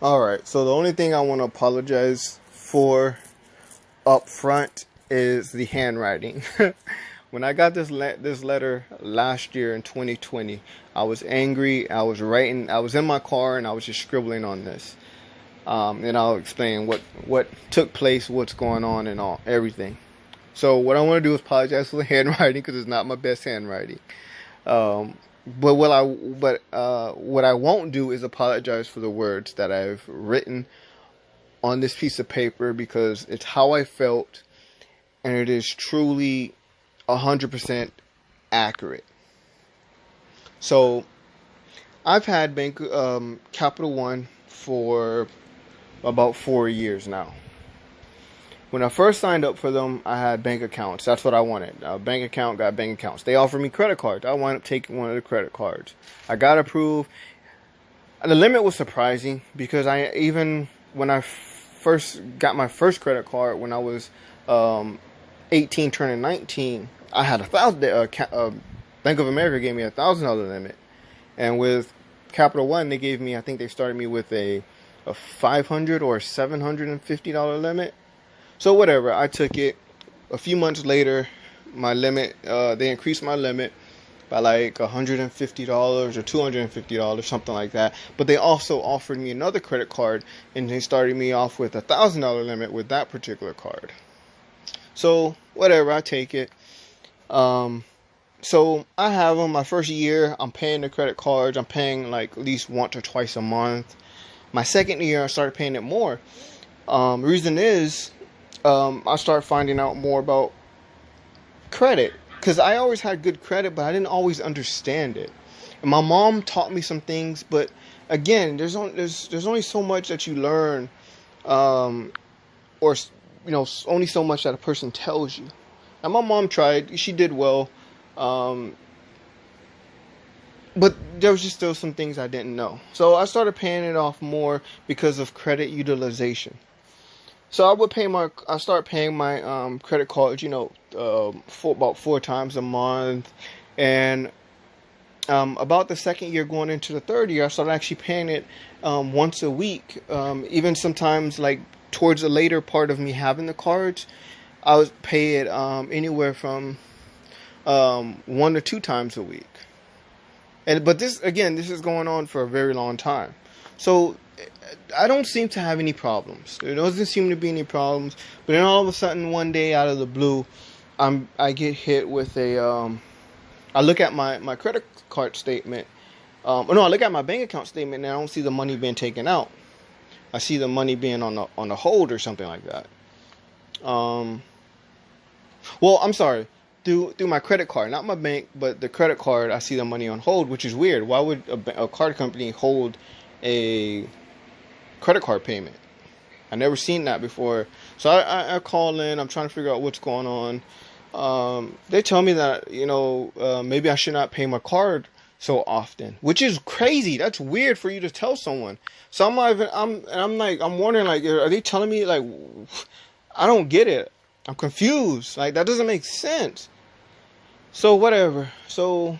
Alright, so the only thing I want to apologize for up front is the handwriting. When I got this letter last year in 2020, I was angry. I was in my car and I was just scribbling on this. And I'll explain what took place, what's going on, and all everything. So what I want to do is apologize for the handwriting because it's not my best handwriting. Um, what I won't do is apologize for the words that I've written on this piece of paper because it's how I felt and it is truly 100% accurate. So I've had Capital One for about 4 years now. When I first signed up for them, I had bank accounts. That's what I wanted. A bank account, got bank accounts. They offered me credit cards. I wound up taking one of the credit cards. I got approved. The limit was surprising because when I first got my first credit card when I was 18 turning 19, I had Bank of America gave me $1,000 limit. And with Capital One, they gave me, I think they started me with a $500 or $750 limit. So whatever, I took it. A few months later, my limit, they increased my limit by like $150 or $250, something like that. But they also offered me another credit card, and they started me off with $1,000 limit with that particular card. So whatever, I take it. So I have them. My first year, I'm paying the credit cards. I'm paying like at least once or twice a month. My second year, I started paying it more. Reason is, I started finding out more about credit because I always had good credit, but I didn't always understand it. And my mom taught me some things, but again, there's only so much that you learn, or only so much that a person tells you. And my mom tried; she did well, but there was just still some things I didn't know. So I started paying it off more because of credit utilization. So I start paying my credit cards, for about 4 times a month, and about the second year going into the third year, I started actually paying it once a week. Even sometimes, like towards the later part of me having the cards, I would pay it anywhere from 1 to 2 times a week. But this is going on for a very long time. So I don't seem to have any problems. There doesn't seem to be any problems. But then all of a sudden, one day out of the blue, I get hit with I look at my credit card statement. No, I look at my bank account statement and I don't see the money being taken out. I see the money being on the hold or something like that. Well, I'm sorry. Through my credit card, not my bank, but the credit card, I see the money on hold, which is weird. Why would a card company hold a credit card payment? I never seen that before. So I call in. I'm trying to figure out what's going on. They tell me that maybe I should not pay my card so often, which is crazy. That's weird for you to tell someone. So I'm wondering, like, are they telling me, like, I don't get it. I'm confused. Like, that doesn't make sense. So whatever. So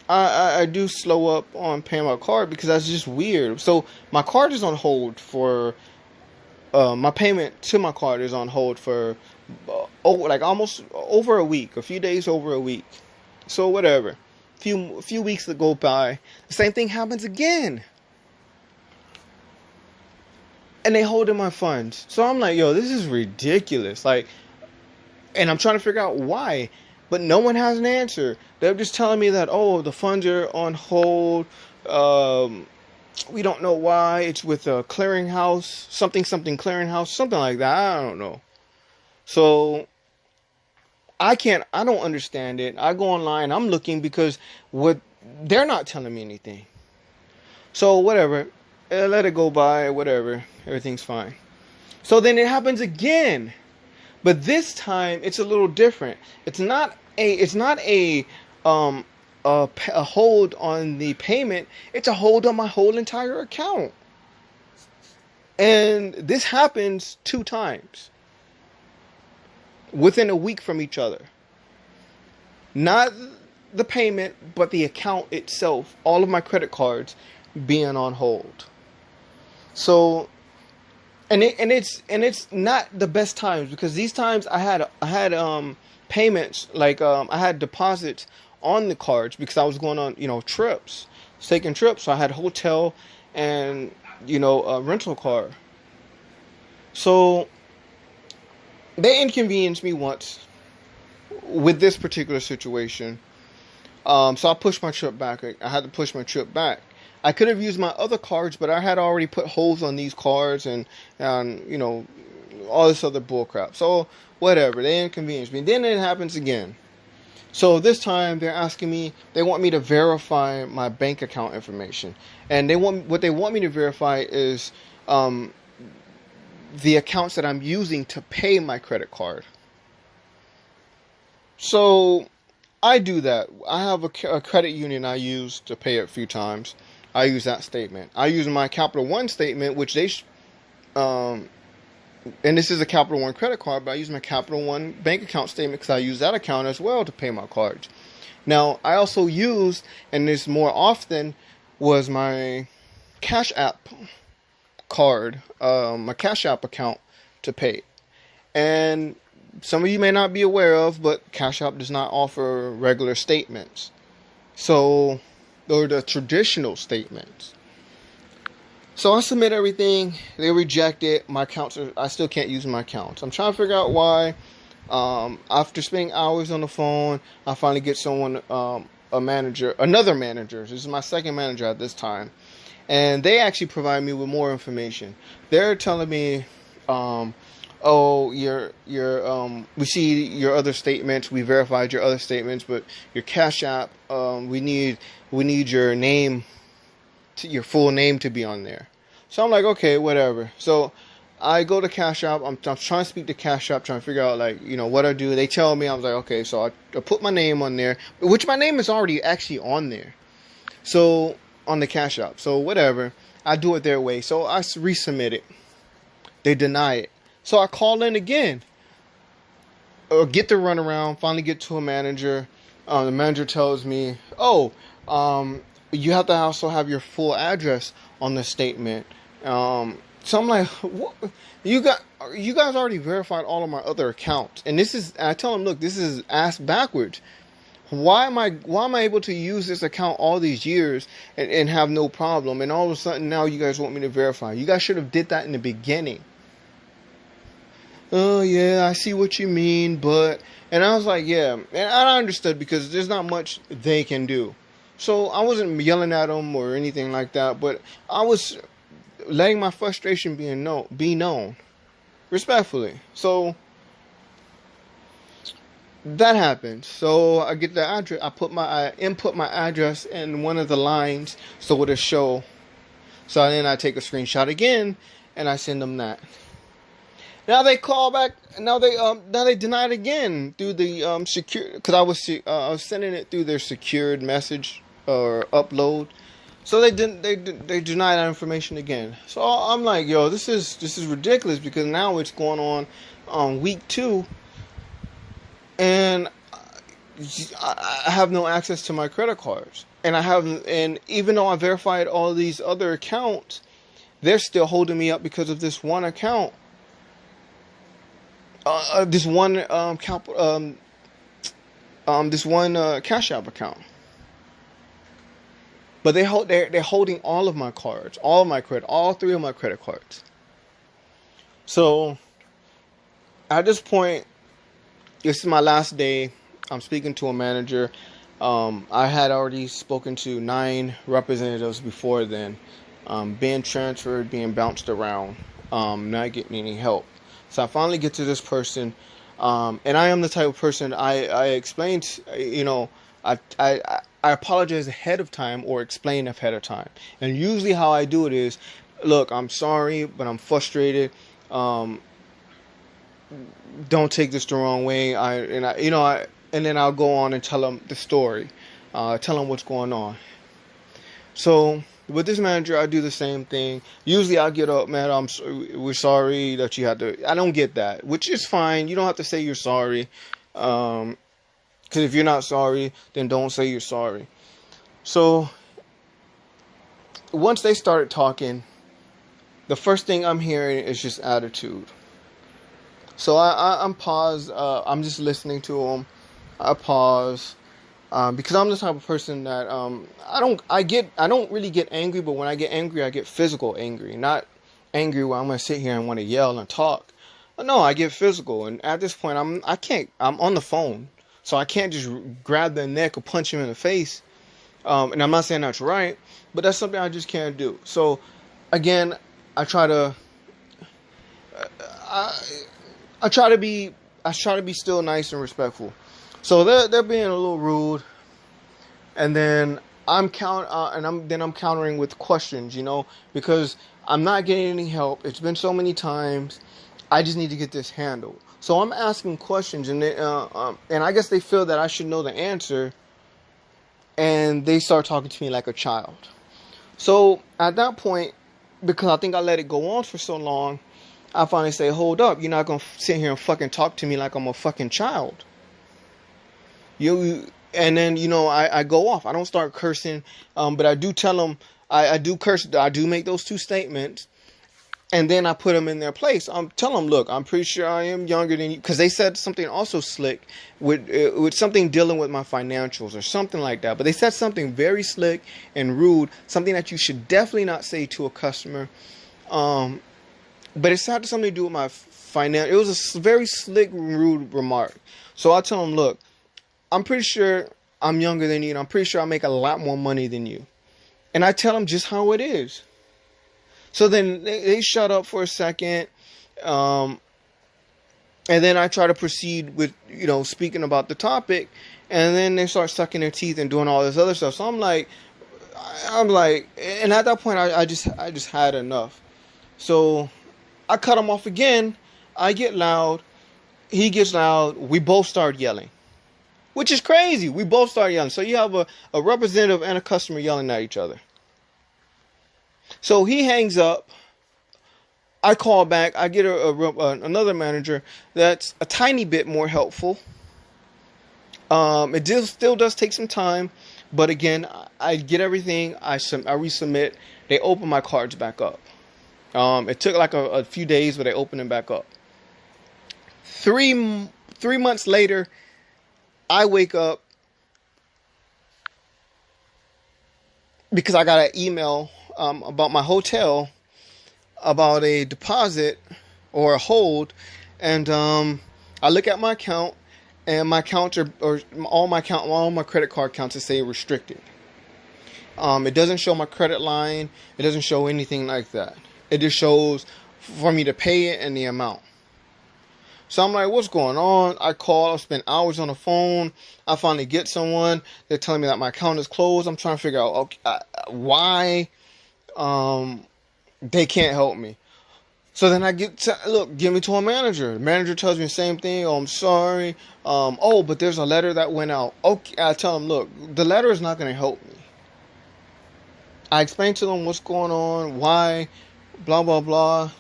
I do slow up on paying my card because that's just weird. So my card is on hold for my payment to my card is on hold for like almost over a week, a few days over a week. So whatever. A few weeks that go by, the same thing happens again. And they hold in my funds. So I'm like, yo, this is ridiculous. Like, and I'm trying to figure out why. But no one has an answer. They're just telling me that, oh, the funds are on hold. We don't know why. It's with a clearinghouse, something clearinghouse, something like that. I don't know. So I don't understand it. I go online. I'm looking because they're not telling me anything. So whatever. Let it go by. Whatever. Everything's fine. So then it happens again. But this time it's a little different. It's not a hold on the payment. It's a hold on my whole entire account. And this happens 2 times within a week from each other. Not the payment, but the account itself. All of my credit cards being on hold. So, and it's not the best times, because these times I had payments, like I had deposits on the cards because I was going on, trips, taking trips. So I had hotel and, a rental car. So they inconvenienced me once with this particular situation. So I pushed my trip back. I had to push my trip back. I could have used my other cards, but I had already put holes on these cards and all this other bullcrap. So whatever, they inconvenienced me. Then it happens again. So this time they want me to verify my bank account information, and what they want me to verify is the accounts that I'm using to pay my credit card. So I do that. I have a credit union I use to pay it a few times. I use that statement. I use my Capital One statement, which and this is a Capital One credit card, but I use my Capital One bank account statement because I use that account as well to pay my cards. Now, I also use, and this more often, was my Cash App card, my Cash App account to pay. And some of you may not be aware of, but Cash App does not offer regular statements. So, or the traditional statements. So I submit everything. They reject it. My accounts I still can't use my accounts. I'm trying to figure out why. After spending hours on the phone, I finally get someone, another manager. This is my second manager at this time. And they actually provide me with more information. They're telling me, we see your other statements. We verified your other statements, but your Cash App, we need your name, your full name to be on there. So I'm like, okay, whatever. So I go to Cash App. I'm trying to speak to Cash App, trying to figure out what I do. They tell me. I was like, okay. So I put my name on there, which my name is already actually on there. So on the Cash App. So whatever. I do it their way. So I resubmit it. They deny it. So I call in again. Get the runaround. Finally get to a manager. The manager tells me, you have to also have your full address on the statement. So I'm like, what? You guys already verified all of my other accounts, and I tell them, look, this is ass backwards. Why am I able to use this account all these years and have no problem, and all of a sudden now you guys want me to verify? You guys should have did that in the beginning. Oh yeah, I see what you mean, and I was like, yeah, and I understood because there's not much they can do. So I wasn't yelling at them or anything like that, but I was letting my frustration be known respectfully. So that happened. So I get the address. I input my address in one of the lines so it'll show. So then I take a screenshot again and I send them that. Now they call back. Now they deny it again through the secure, because I was sending it through their secured message or upload. So they deny that information again. So I'm like, yo, this is ridiculous, because now it's going on week 2, and I have no access to my credit cards, and even though I verified all these other accounts, they're still holding me up because of this one account. This one Cash App account. But they're holding all of my cards, all 3 of my credit cards. So at this point, this is my last day. I'm speaking to a manager. I had already spoken to 9 representatives before then, being transferred, being bounced around, not getting any help. So I finally get to this person, and I am the type of person, I explained, I apologize ahead of time or explain ahead of time. And usually how I do it is, look, I'm sorry, but I'm frustrated. Don't take this the wrong way. And then I'll go on and tell them the story, tell them what's going on. So with this manager, I do the same thing. Usually I get up, man, we're sorry that you had to. I don't get that, which is fine. You don't have to say you're sorry. Because if you're not sorry, then don't say you're sorry. So once they started talking, the first thing I'm hearing is just attitude. So I'm paused. I'm just listening to him. I pause because I'm the type of person that I don't really get angry, but when I get angry, I get physical angry, not angry where I'm gonna sit here and want to yell and talk. No, I get physical, and at this point, I'm on the phone, so I can't just grab their neck or punch him in the face. And I'm not saying that's right, but that's something I just can't do. So, again, I try to be still nice and respectful. So they're being a little rude, and then I'm countering with questions, because I'm not getting any help. It's been so many times. I just need to get this handled. So I'm asking questions, and I guess they feel that I should know the answer, and they start talking to me like a child. So at that point, because I think I let it go on for so long, I finally say, hold up, you're not going to sit here and fucking talk to me like I'm a fucking child. And then, I go off. I don't start cursing, but I do tell them, I do curse, I do make those two statements, and then I put them in their place. I'm telling them, look, I'm pretty sure I am younger than you, because they said something also slick with something dealing with my financials or something like that. But they said something very slick and rude, something that you should definitely not say to a customer. But it's had something to do with my finance. It was a very slick, rude remark. So I tell them, look, I'm pretty sure I'm younger than you, and I'm pretty sure I make a lot more money than you. And I tell them just how it is. So then they shut up for a second. And then I try to proceed with, speaking about the topic. And then they start sucking their teeth and doing all this other stuff. So I'm like, and at that point, I just had enough. So I cut him off again. I get loud. He gets loud. We both start yelling, which is crazy. We both start yelling. So you have a representative and a customer yelling at each other. So he hangs up. I call back. I get another manager that's a tiny bit more helpful. It still does take some time, but again, I get everything. I resubmit. They open my cards back up. It took like a few days, but they opened them back up. 3 months later, I wake up because I got an email about my hotel, about a deposit or a hold, and I look at my account, and my accounts all my credit card accounts say restricted. It doesn't show my credit line. It doesn't show anything like that. It just shows for me to pay it and the amount. So I'm like, what's going on? I call. I spend hours on the phone. I finally get someone. They're telling me that my account is closed. I'm trying to figure out why they can't help me. So then I give me to a manager. The manager tells me the same thing. Oh, I'm sorry. But there's a letter that went out. Okay, I tell them, look, the letter is not going to help me. I explain to them what's going on, why, blah, blah, blah.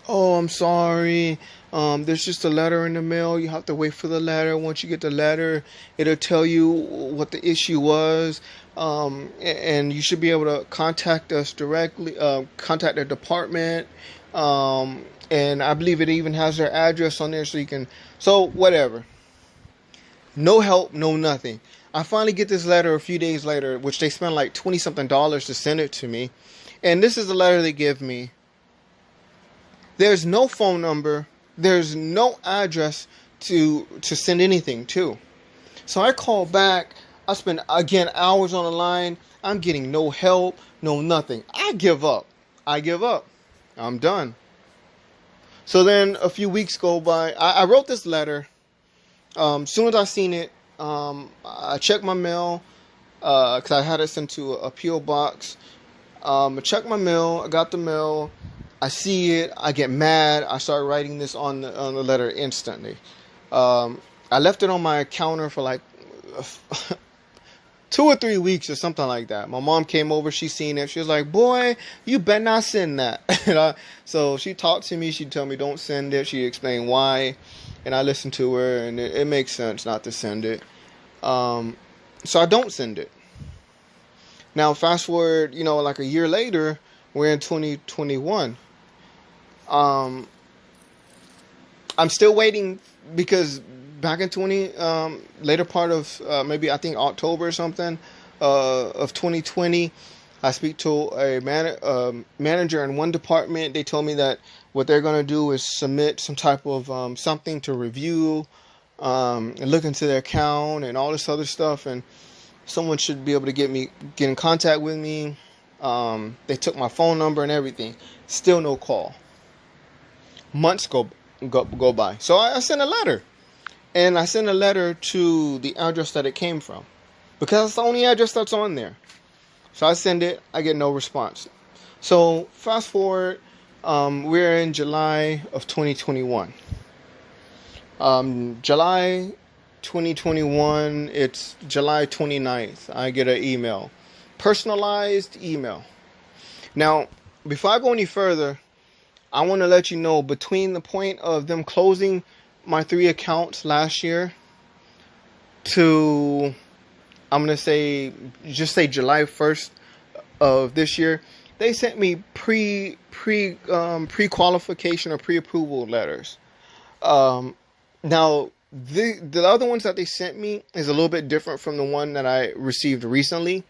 Oh, I'm sorry. There's just a letter in the mail. You have to wait for the letter. Once you get the letter, it'll tell you what the issue was. And you should be able to contact us directly, contact the department. And I believe it even has their address on there so whatever. No help, no nothing. I finally get this letter a few days later, which they spent like $20-something to send it to me. And this is the letter they give me. There's no phone number. There's no address to send anything to. So I call back. I spend, again, hours on the line. I'm getting no help, no nothing. I give up. I'm done. So then a few weeks go by. I wrote this letter. Soon as I seen it, I checked my mail because I had it sent to a P.O. box. I checked my mail. I got the mail. I see it. I get mad. I start writing this on the letter instantly. I left it on my counter for like 2 or 3 weeks or something like that. My mom came over. She seen it. She was like, "Boy, you better not send that." So she talked to me. She told me don't send it. She explained why, and I listened to her, and it makes sense not to send it. So I don't send it. Now fast forward, like a year later. We're in 2021. I'm still waiting because back in later part of maybe I think October or something of 2020, I speak to a manager in one department. They told me that what they're gonna do is submit some type of something to review, and look into their account and all this other stuff, and someone should be able to get in contact with me. They took my phone number and everything. Still no call. Months go by. So I sent a letter. And I sent a letter to the address that it came from, because it's the only address that's on there. So I send it. I get no response. So fast forward. We're in July of 2021. July 2021, it's July 29th. I get an email. Personalized email. Now, before I go any further, I want to let you know, between the point of them closing my 3 accounts last year to, I'm going to just say July 1st of this year, they sent me pre-qualification or pre-approval letters. Now, the other ones that they sent me is a little bit different from the one that I received recently.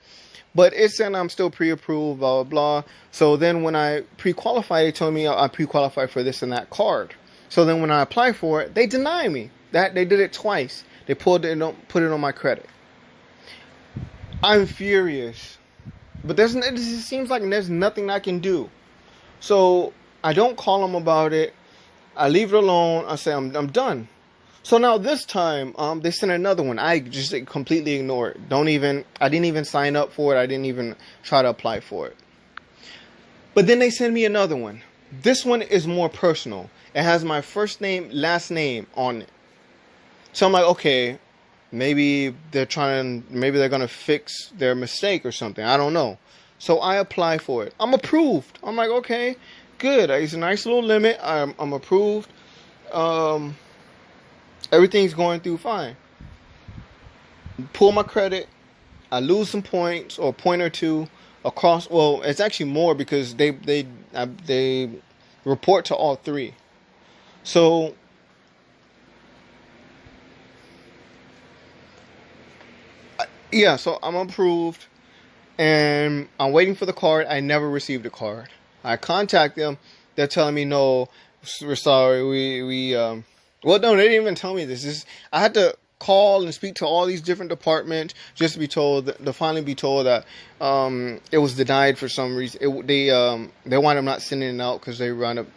But it said I'm still pre-approved, blah, blah, blah. So then when I pre-qualified, they told me I pre-qualified for this and that card. So then when I apply for it, they deny me. They did it twice. They put it on my credit. I'm furious. But it just seems like there's nothing I can do. So I don't call them about it. I leave it alone. I say I'm done. So now this time, they sent another one. I just completely ignore it. I didn't even sign up for it. I didn't even try to apply for it. But then they send me another one. This one is more personal. It has my first name, last name on it. So I'm like, okay, maybe they're going to fix their mistake or something. I don't know. So I apply for it. I'm approved. I'm like, okay, good. It's a nice little limit. I'm approved. Everything's going through fine. Pull my credit. I lose some points, or a point or two across. Well, it's actually more, because they report to all 3. So yeah, so I'm approved, and I'm waiting for the card. I never received a card. I contact them. They're telling me, no, we're sorry. Well, no, they didn't even tell me this. I had to call and speak to all these different departments just to be told, to finally be told that it was denied for some reason. They wind up not sending it out because they wound up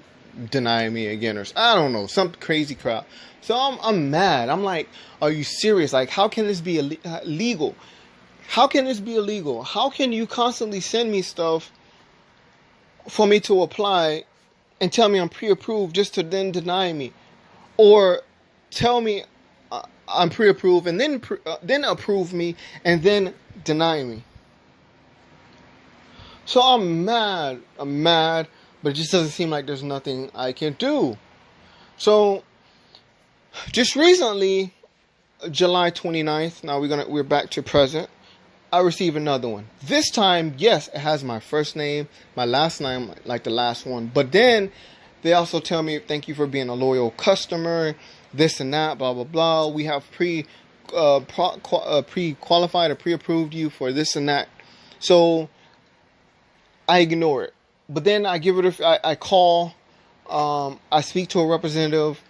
denying me again, or I don't know, some crazy crap. So I'm mad. I'm like, are you serious? Like, how can this be illegal? How can this be illegal? How can you constantly send me stuff for me to apply and tell me I'm pre-approved just to then deny me? Or tell me I'm pre-approved and then approve me and then deny me. So I'm mad, but it just doesn't seem like there's nothing I can do. So just recently, July 29th, now we're back to present, I received another one. This time, yes, it has my first name, my last name, like the last one. But then they also tell me, thank you for being a loyal customer, this and that, blah, blah, blah. We have pre-qualified or pre-approved you for this and that. So I ignore it. But then I give it I call, I speak to a representative,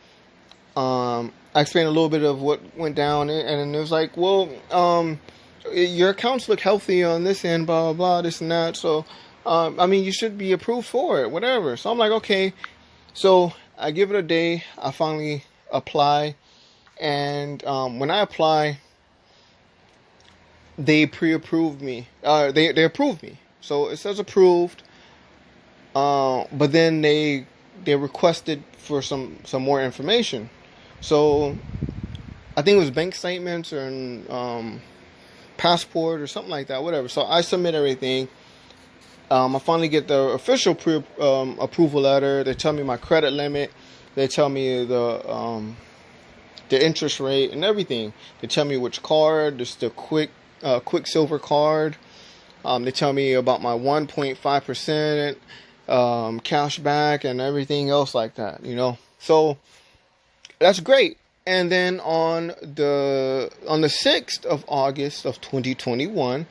I explain a little bit of what went down, and it was like, well, your accounts look healthy on this end, blah, blah, blah, this and that. So, I mean, you should be approved for it, whatever. So I'm like, okay. So I give it a day. I finally apply. And when I apply, they pre-approved me. They approved me. So it says approved. But then they requested for some more information. So I think it was bank statements or passport or something like that, whatever. So I submit everything. I finally get the official approval letter. They tell me my credit limit. They tell me the interest rate and everything. They tell me which card. It's the Quicksilver card. They tell me about my 1.5% cash back and everything else like that, you know. So that's great. And then on the 6th of August of 2021,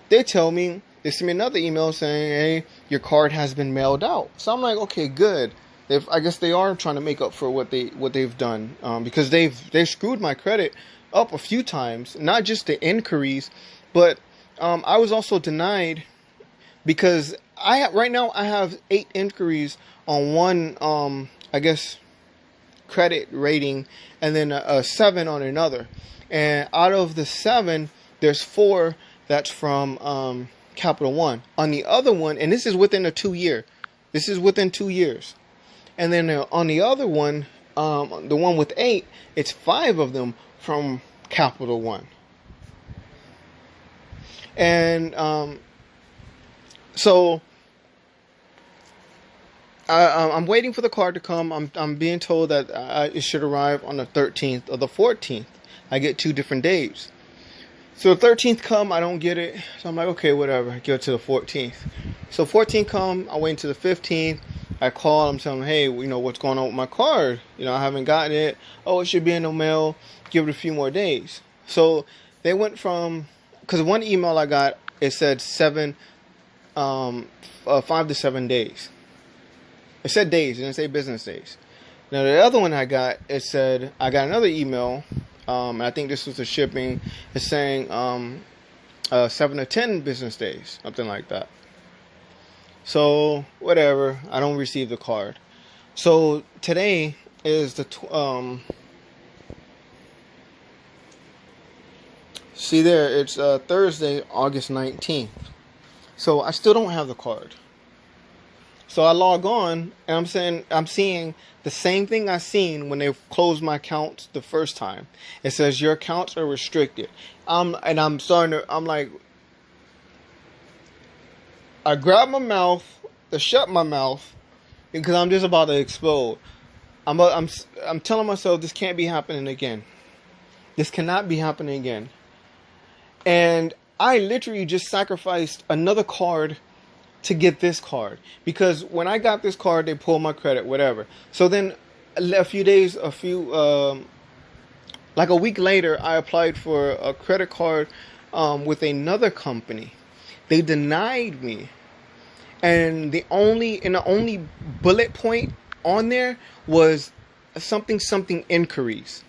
they send me another email saying, hey, your card has been mailed out. So I'm like, okay, good. I guess they are trying to make up for what they've done, because they've screwed my credit up a few times, not just the inquiries, but I was also denied because right now I have 8 inquiries on one, I guess, credit rating, and then a 7 on another. And out of the 7, there's 4 that's from Capital One. On the other one, and this is within 2 years. This is within 2 years. And then on the other one, the one with 8, it's 5 of them from Capital One. And so I'm waiting for the card to come. I'm being told that it should arrive on the 13th or the 14th. I get 2 different days. So the 13th come, I don't get it. So I'm like, okay, whatever. I give it to the 14th. So 14th come, I wait until the 15th. I call, I'm telling them, hey, you know, what's going on with my card? You know, I haven't gotten it. Oh, it should be in the mail. Give it a few more days. So they went from, because one email I got, it said 5 to 7 days. It said days, it didn't say business days. Now the other one I got, it said, I got another email, and I think this was the shipping. It's saying 7 to 10 business days, something like that. So whatever, I don't receive the card. So today is the see there, it's Thursday, August 19th. So I still don't have the card. So I log on and I'm seeing the same thing I seen when they closed my accounts the first time. It says your accounts are restricted. I'm like, I grab my mouth to shut my mouth because I'm just about to explode. I'm telling myself this can't be happening again. This cannot be happening again. And I literally just sacrificed another card to get this card, because when I got this card, they pulled my credit, whatever. So then like a week later, I applied for a credit card with another company. They denied me. And the only bullet point on there was something inquiries.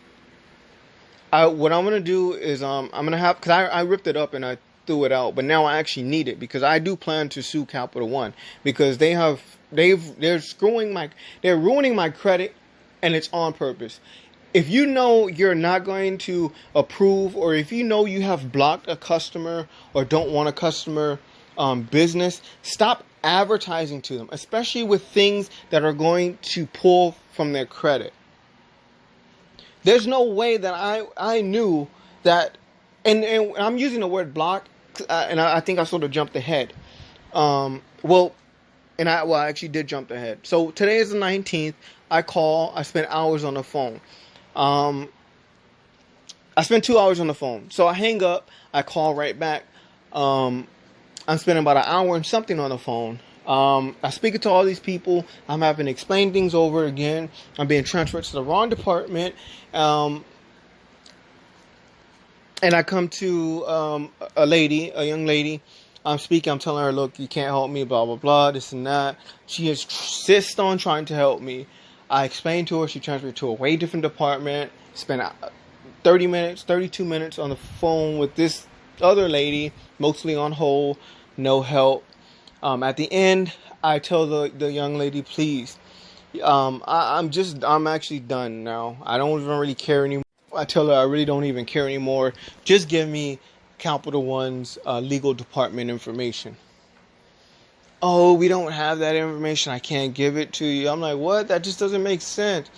What I'm gonna do is I'm gonna have, because I ripped it up and I threw it out, but now I actually need it because I do plan to sue Capital One because they're ruining my credit, and it's on purpose. If you know you're not going to approve, or if you know you have blocked a customer or don't want a customer business, stop advertising to them, especially with things that are going to pull from their credit. There's no way that I knew that, and I'm using the word block, and I think I sort of jumped ahead. I actually did jump ahead. So today is the 19th. I spent hours on the phone. I spent 2 hours on the phone. So I hang up, I call right back. I'm spending about an hour and something on the phone. I'm speaking to all these people. I'm having to explain things over again. I'm being transferred to the wrong department. And I come to a young lady. I'm speaking. I'm telling her, look, you can't help me, blah, blah, blah, this and that. She insists on trying to help me. I explained to her. She transferred to a way different department. Spent 32 minutes on the phone with this other lady, mostly on hold, no help. At the end, I tell the young lady, please, I'm actually done now. I don't even really care anymore. I tell her I really don't even care anymore. Just give me Capital One's legal department information. Oh, we don't have that information. I can't give it to you. I'm like, what? That just doesn't make sense.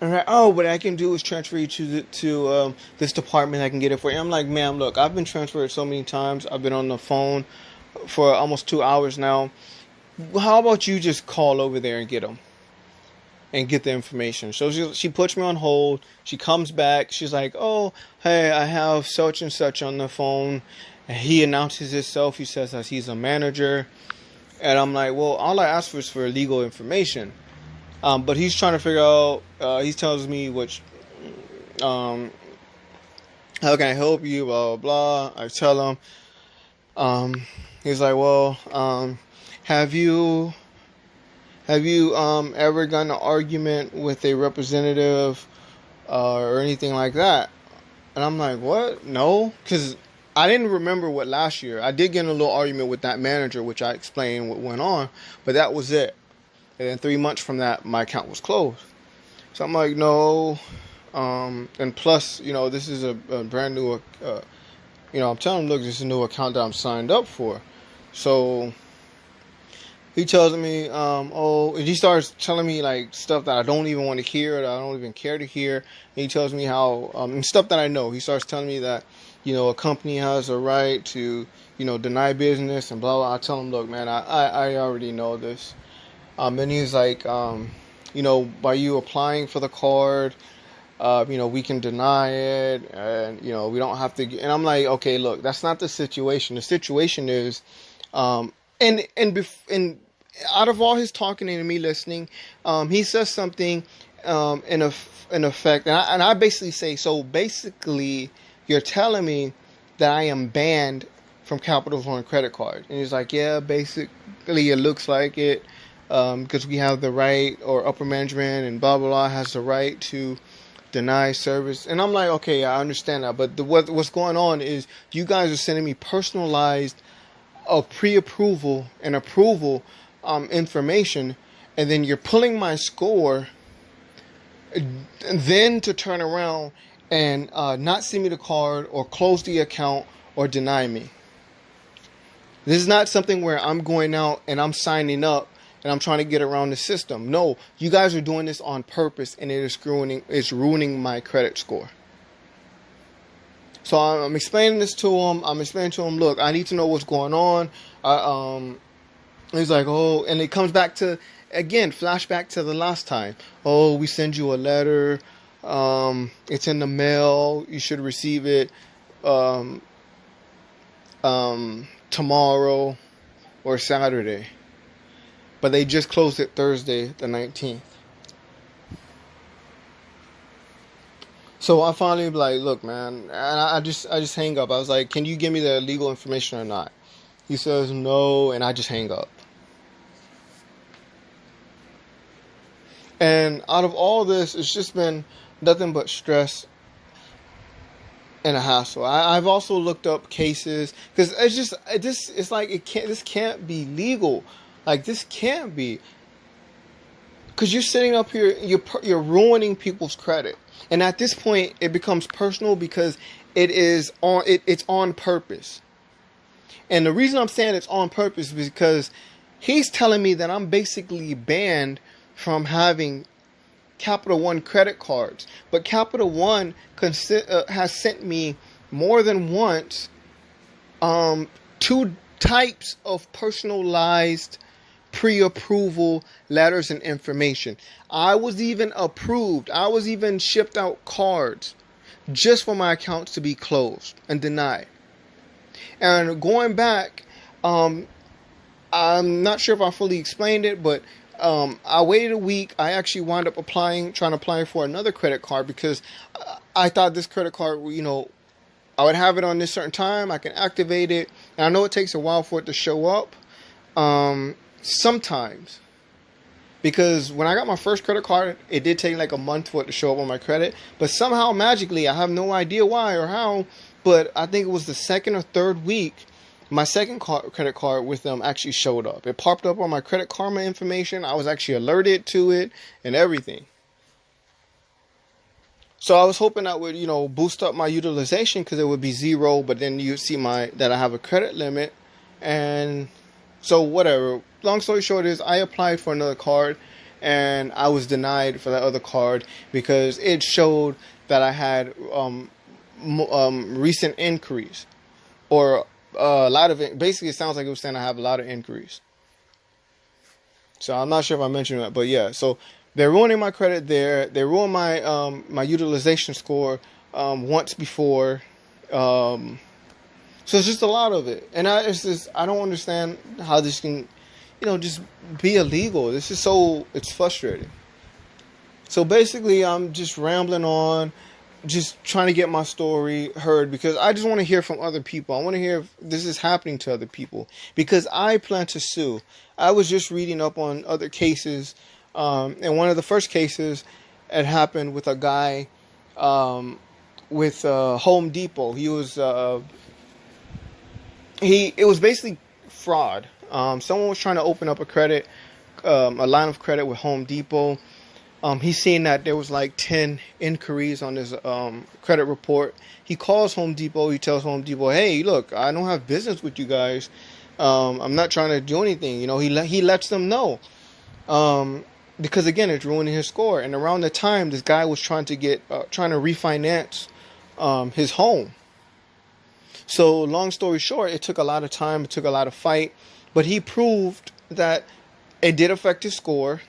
And like, oh, what I can do is transfer you to this department. I can get it for you. I'm like, ma'am, look, I've been transferred so many times. I've been on the phone for almost 2 hours now. How about you just call over there and get them? And get the information. So she puts me on hold. She comes back. She's like, oh, hey, I have such and such on the phone. And he announces himself. He says that he's a manager. And I'm like, well, all I asked for is for legal information. But he's trying to figure out, he tells me how can I help you, blah, blah, blah. I tell him, he's like, well, have you ever gotten an argument with a representative or anything like that? And I'm like, what? No, because I didn't remember what last year. I did get in a little argument with that manager, which I explained what went on, but that was it. And then 3 months from that, my account was closed. So I'm like, no. And plus, this is a brand new, I'm telling him, look, this is a new account that I'm signed up for. So he tells me, and he starts telling me like stuff that I don't even want to hear, that I don't even care to hear. And he tells me how, and stuff that I know. He starts telling me that, a company has a right to, deny business and blah, blah. I tell him, look, man, I already know this. And he's like, by you applying for the card, we can deny it, and, we don't have to. And I'm like, okay, look, that's not the situation. The situation is, and out of all his talking and me listening, he says something, in effect, and I basically say, so basically, you're telling me that I am banned from Capital One credit card. And he's like, yeah, basically, it looks like it, because we have the right, or upper management and blah, blah, blah, has the right to deny service. And I'm like, okay, I understand that. But what's going on is you guys are sending me personalized pre-approval and approval information, and then you're pulling my score, and then to turn around and not send me the card or close the account or deny me. This is not something where I'm going out and I'm signing up and I'm trying to get around the system. No, you guys are doing this on purpose, and it's ruining my credit score. So I'm explaining this to him. I'm explaining to him, look, I need to know what's going on. He's like, oh, and it comes back to, again, flashback to the last time. Oh, we send you a letter. It's in the mail. You should receive it tomorrow or Saturday. But they just closed it Thursday, the 19th. So I finally be like, look, man, and I just hang up. I was like, can you give me the legal information or not? He says no, and I just hang up. And out of all this, it's just been nothing but stress and a hassle. I've also looked up cases, because it's like this can't be legal. Like, this can't be, because you're sitting up here, you're ruining people's credit, and at this point, it becomes personal because it's on purpose. And the reason I'm saying it's on purpose is because he's telling me that I'm basically banned from having Capital One credit cards, but Capital One has sent me more than once 2 types of personalized pre-approval letters and information. I was even approved. I was even shipped out cards just for my accounts to be closed and denied. And going back, I'm not sure if I fully explained it, but I waited a week. I actually wound up trying to apply for another credit card, because I thought this credit card, I would have it on this certain time. I can activate it. And I know it takes a while for it to show up. Sometimes, because when I got my first credit card, it did take like a month for it to show up on my credit, but somehow magically, I have no idea why or how, but I think it was the second or third week, my second credit card with them actually showed up. It popped up on my Credit Karma information. I was actually alerted to it and everything. So I was hoping that would, boost up my utilization, because it would be 0, but then you see that I have a credit limit. And so whatever. Long story short is, I applied for another card, and I was denied for that other card because it showed that I had recent inquiries, or a lot of it. Basically, it sounds like it was saying I have a lot of inquiries. So I'm not sure if I mentioned that, but yeah. So they're ruining my credit there. They ruined my my utilization score once before. So it's just a lot of it, and I don't understand how this can, just be illegal. This is it's frustrating. So basically, I'm just rambling on, just trying to get my story heard because I just want to hear from other people. I want to hear if this is happening to other people because I plan to sue. I was just reading up on other cases, and one of the first cases had happened with a guy with Home Depot. He was it was basically fraud. Someone was trying to open up a line of credit with Home Depot. He's seen that there was like 10 inquiries on his credit report. He calls Home Depot. He tells Home Depot, "Hey, look, I don't have business with you guys. I'm not trying to do anything." He lets them know because again, it's ruining his score. And around the time, this guy was trying to refinance his home. So long story short, it took a lot of time. It took a lot of fight, but he proved that it did affect his score.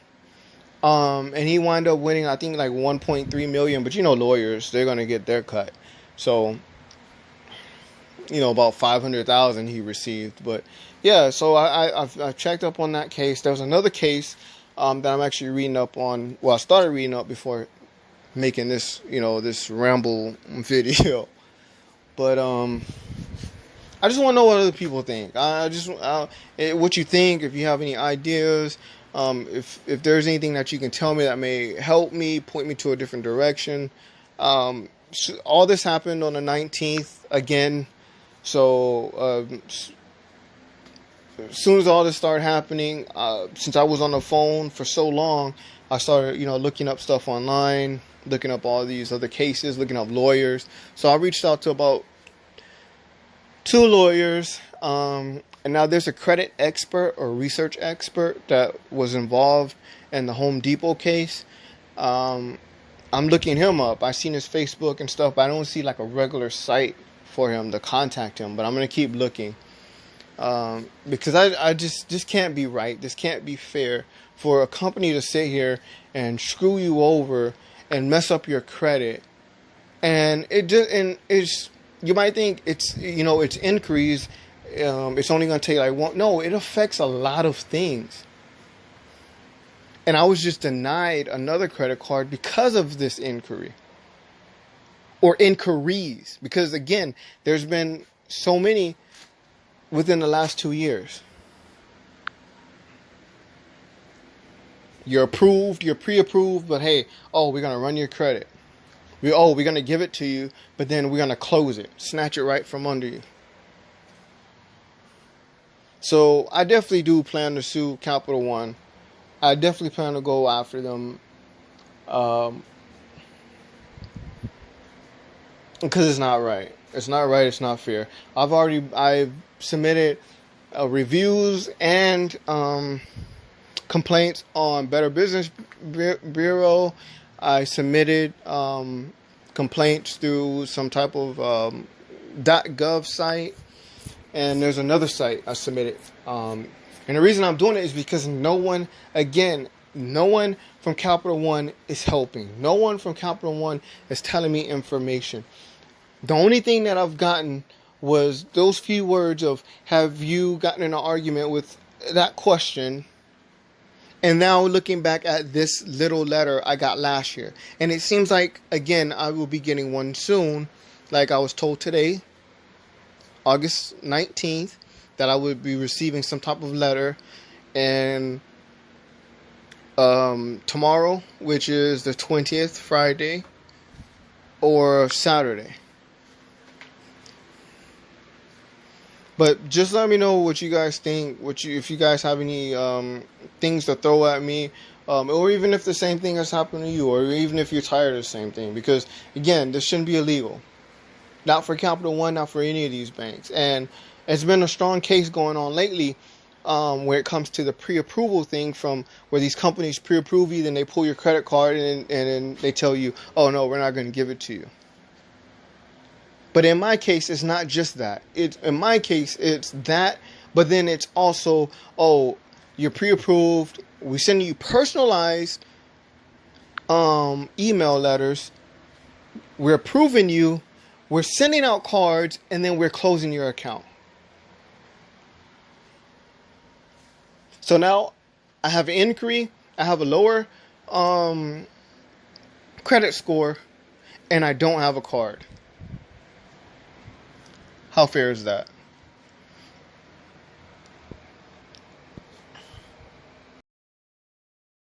And he wound up winning, I think, like 1.3 million. But lawyers, they're gonna get their cut. So, about 500,000 he received. But yeah, so I've checked up on that case. There was another case that I'm actually reading up on. Well, I started reading up before making this, this ramble video. But I just want to know what other people think. What you think. If you have any ideas. If there's anything that you can tell me that may help me, point me to a different direction. All this happened on the 19th again. So as soon as all this started happening, since I was on the phone for so long, I started, looking up stuff online, looking up all these other cases, looking up lawyers. So I reached out to about 2 lawyers. And now there's a credit expert or research expert that was involved in the Home Depot case. I'm looking him up. I've seen his Facebook and stuff, but I don't see like a regular site for him to contact him. But I'm going to keep looking because I just can't be right. This can't be fair for a company to sit here and screw you over and mess up your credit. And you might think it's inquiries. It's only going to take like one. No, it affects a lot of things. And I was just denied another credit card because of this inquiry. Or inquiries. Because again, there's been so many within the last 2 years. You're approved, you're pre-approved, but hey, we're going to run your credit. We're going to give it to you, but then we're going to close it. Snatch it right from under you. So I definitely do plan to sue Capital One. I definitely plan to go after them. Because it's not right. It's not right. It's not fair. I've submitted reviews and complaints on Better Business Bureau. I submitted complaints through some type of .gov site. And there's another site I submitted. And the reason I'm doing it is because no one from Capital One is helping. No one from Capital One is telling me information. The only thing that I've gotten was those few words of, have you gotten in an argument with that question? And now looking back at this little letter I got last year. And it seems like, again, I will be getting one soon. Like I was told today, August 19th, that I would be receiving some type of letter. And tomorrow, which is the 20th, Friday, or Saturday. But just let me know what you guys think. If you guys have any things to throw at me, or even if the same thing has happened to you, or even if you're tired of the same thing. Because again, this shouldn't be illegal. Not for Capital One, not for any of these banks. And it's been a strong case going on lately where it comes to the pre-approval thing, from where these companies pre-approve you, then they pull your credit card and then they tell you, oh no, we're not going to give it to you. But in my case, it's not just that. In my case, it's that, but then it's also, you're pre-approved. We send you personalized email letters. We're approving you. we're sending out cards and then we're closing your account. So now I have an inquiry, I have a lower credit score, and I don't have a card. How fair is that?